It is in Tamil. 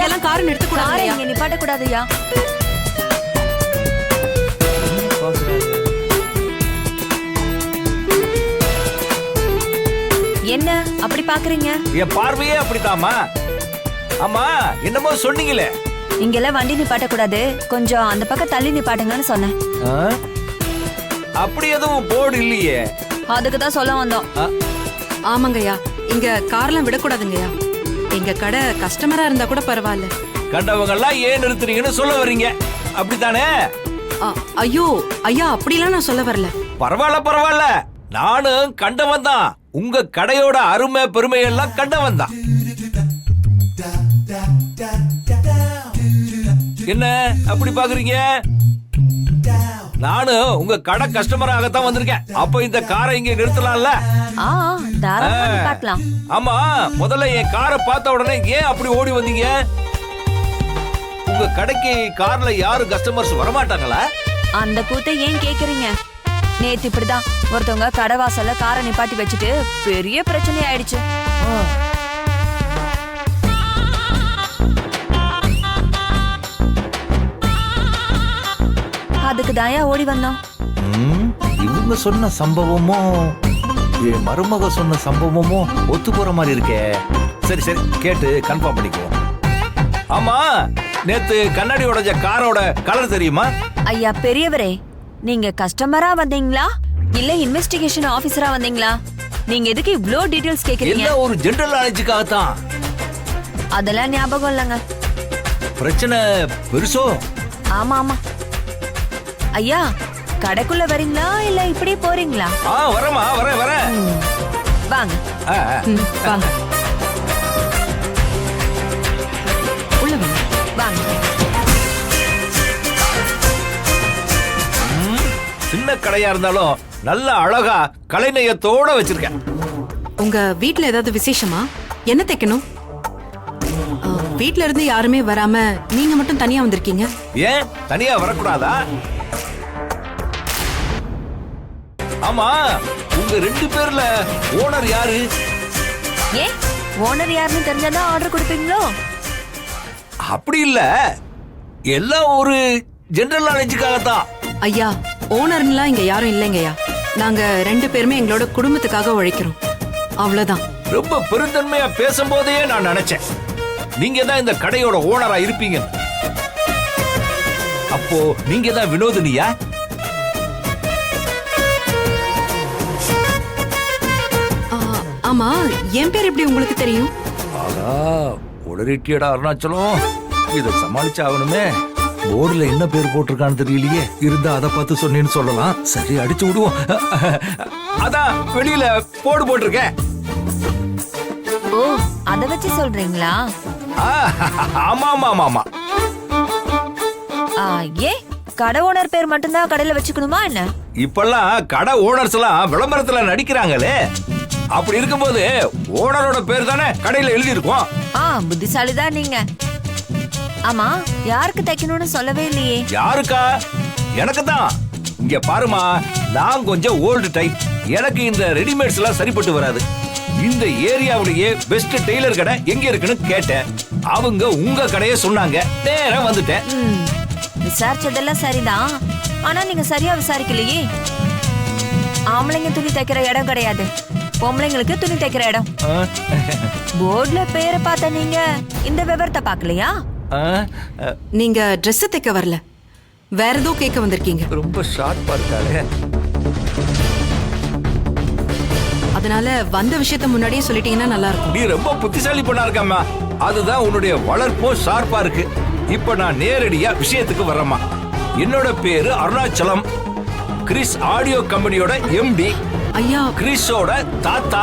இங்கெல்லாம் காரை நிறுத்த கூடாது. இங்க நிப்பாட்ட கூடாதுயா. என்ன அப்படி பாக்குறீங்க? என் பார்வையே அப்படித்தாமா. ஆமா என்னமோ சொன்னீங்களே. இங்கெல்லாம் வண்டி நிப்பாட்ட கூடாது, கொஞ்சம் அந்த பக்கம் தள்ளி நிப்பாட்டுங்கன்னு சொன்னேன். அப்படி எதுவும் போர்டு இல்லையே. அதுக்கு தான் சொல்ல வந்தோம். ஆமாங்கய்யா, இங்க கார்லாம் விடக்கூடாதுங்கய்யா. எங்க கடை கஸ்டமரா இருந்தா கூட பரவாயில்ல. கண்டவங்க எல்லாம் ஏன் நிறுத்துறீங்கன்னு சொல்ல வர்றீங்க, அப்படித்தானே? ஐயோ ஐயா, அப்படிலாம் நான் சொல்ல வரல. பரவாயில்ல பரவாயில்ல, நானும் கண்டவன் தான். உங்க கடையோட அருமை பெருமை எல்லாம் கண்டவன் தான். என்ன அப்படி பாக்குறீங்க? நானும் உங்க கடை கஸ்டமராகத்தான் வந்திருக்கேன். அப்ப இந்த காரை இங்க நிறுத்தலாம்ல? பார்க்கலாம். ஆமா, முதல்ல என் காரை பார்த்த உடனே ஏன் அப்படி ஓடி வந்தீங்க? உங்க கடைக்கு கார்ல யாரும் கஸ்டமர்ஸ் வரமாட்டாங்களா? அந்த கூத்தை ஏன் கேக்குறீங்க? நேத்து இப்படிதான் ஒருத்தவங்க கடை வாசல்ல காரை நிப்பாட்டி வச்சுட்டு பெரிய பிரச்சனை ஆயிடுச்சு. அதுக்கு தாயா ஓடி வந்தோம். இவங்க சொன்ன சம்பவமும் என் மருமக சொன்ன சம்பவமும் ஒத்து போற மாதிரி இருக்கே. சரி சரி, கேட்டு கன்ஃபார்ம் பண்ணிக்குவோம். ஆமா, நேத்து கண்ணாடி உடைஞ்ச காரோட கலர் தெரியுமா? ஐயா பெரியவரே, நீங்க கஸ்டமரா வந்தீங்களா இல்ல இன்வெஸ்டிகேஷன் ஆபீசரா வந்தீங்களா? நீங்க எதுக்கு இவ்ளோ டீடைல்ஸ் கேக்குறீங்க? இல்ல, ஒரு ஜெனரல் நாலேஜுக்காக தான். அதெல்லாம் ஞாபகம் இல்லங்க. பிரச்சனை பெருசோ? ஆமா ஆமா. ஐயா, கடைக்குள்ள வரீங்களா இல்ல இப்படி போறீங்களா? வரமா, வரேன் வரேன். வாங்க வாங்க, உள்ள வாங்க. சின்ன கடையா இருந்தாலும் நல்ல அழகா கலைநயத்தோட வச்சிருக்கேன். உங்க வீட்ல ஏதாவது விசேஷமா? என்ன தைக்கணும்? வீட்ல இருந்து யாருமே வராம நீங்க மட்டும் தனியா வந்திருக்கீங்க. ஏன் தனியா வரக்கூடாதா? ஆமா, உங்க 2 பேர்ல ஓனர் யாரு? ஏன் ஓனர் யாருன்னு தெரிஞ்சாதான் ஆர்டர் கொடுப்பீங்களோ? அப்படி இல்ல, எல்லாம் ஒரு ஜெனரல் நாலேஜுக்காக தான். ஐயா, ஓனர்லாம் இங்க யாரும் இல்லைங்கய்யா. நாங்க 2 பேருமே எங்களோட குடும்பத்துக்காக உழைக்கிறோம், அவ்வளவுதான். ரொம்ப பெருந்தன்மையா பேசும்போதே நான் நினைச்சேன் நீங்க தான் இந்த கடையோட ஓனரா இருப்பீங்க. அப்போ நீங்க தான் வினோதினியா? ஆமா, என் பேர் எப்படி உங்களுக்கு தெரியும்? ஆகா, உளறிட்டியடா அருணாச்சலம். இத சமாளிச்சு ஆகணுமே. போர்டுல என்ன பேர் போட்டிருக்கான்னு தெரியலையே. இருந்தா அதை பார்த்து சொன்னேன்னு சொல்லலாம். சரி, அடிச்சு விடுவோம். அதான் வெளியில போர்டு போட்டிருக்கேன். ஓ, அத வச்சு சொல்றீங்களா? ஆமா ஆமா ஆமா ஆமா. ஏ, கடை ஓனர் பேர் மட்டும்தான் கடையில வச்சுக்கணுமா என்ன? இப்பெல்லாம் கடை ஓனர்ஸ் எல்லாம் விளம்பரத்துல நடிக்கிறாங்களே. அப்படி இருக்கும்போது ஓனரோட பேர் தானே கடையில எழுதி இருக்கும். புத்திசாலிதான் நீங்க. ஆமா, யாருக்கு தைக்கணும்னு சொல்லவே இல்லையே. யாருக்கா? எனக்கு தான். இங்க பாருமா, நான் கொஞ்சம் ஓல்டு டைப். எனக்கு இந்த ரெடிமேட்ஸ் எல்லாம் சரிப்பட்டு வராது. இந்த ஏரியாவுடைய பெஸ்ட் டெய்லர் கடை எங்க இருக்குன்னு கேட்டேன். அவங்க உங்க கடையை சொன்னாங்க. நேரா வந்துட்டேன். விசாரிச்சதெல்லாம் சரிதான், ஆனா நீங்க சரியா விசாரிக்கலையே. ஆம்பளைங்க துணி தைக்கிற இடம் கிடையாது, பொம்பளைங்களுக்கு துணி தைக்கிற இடம். போர்டுல பேரை பார்த்த நீங்க இந்த விவரத்தை பார்க்கலையா? நீங்க Dress தைக்க வரல, வேற ஏதோ கேட்க வந்திருக்கீங்க. ரொம்ப ஷார்ப்பா இருக்காளே. அதனால வந்த விஷயத்த முன்னாடியே சொல்லிட்டீங்கன்னா நல்லா இருக்கும். நீ ரொம்ப புத்திசாலி பொண்ணா இருக்கம்மா. அதுதான் உன்னுடைய வளர்ப்பும் ஷார்ப்பா இருக்கு. இப்ப நான் நேரடியா விஷயத்துக்கு வரேம்மா. என்னோட பேரு அருணாச்சலம். கிறிஸ் ஆடியோ கம்பெனியோட MD. ஐயா, கிறிஸோட தாத்தா.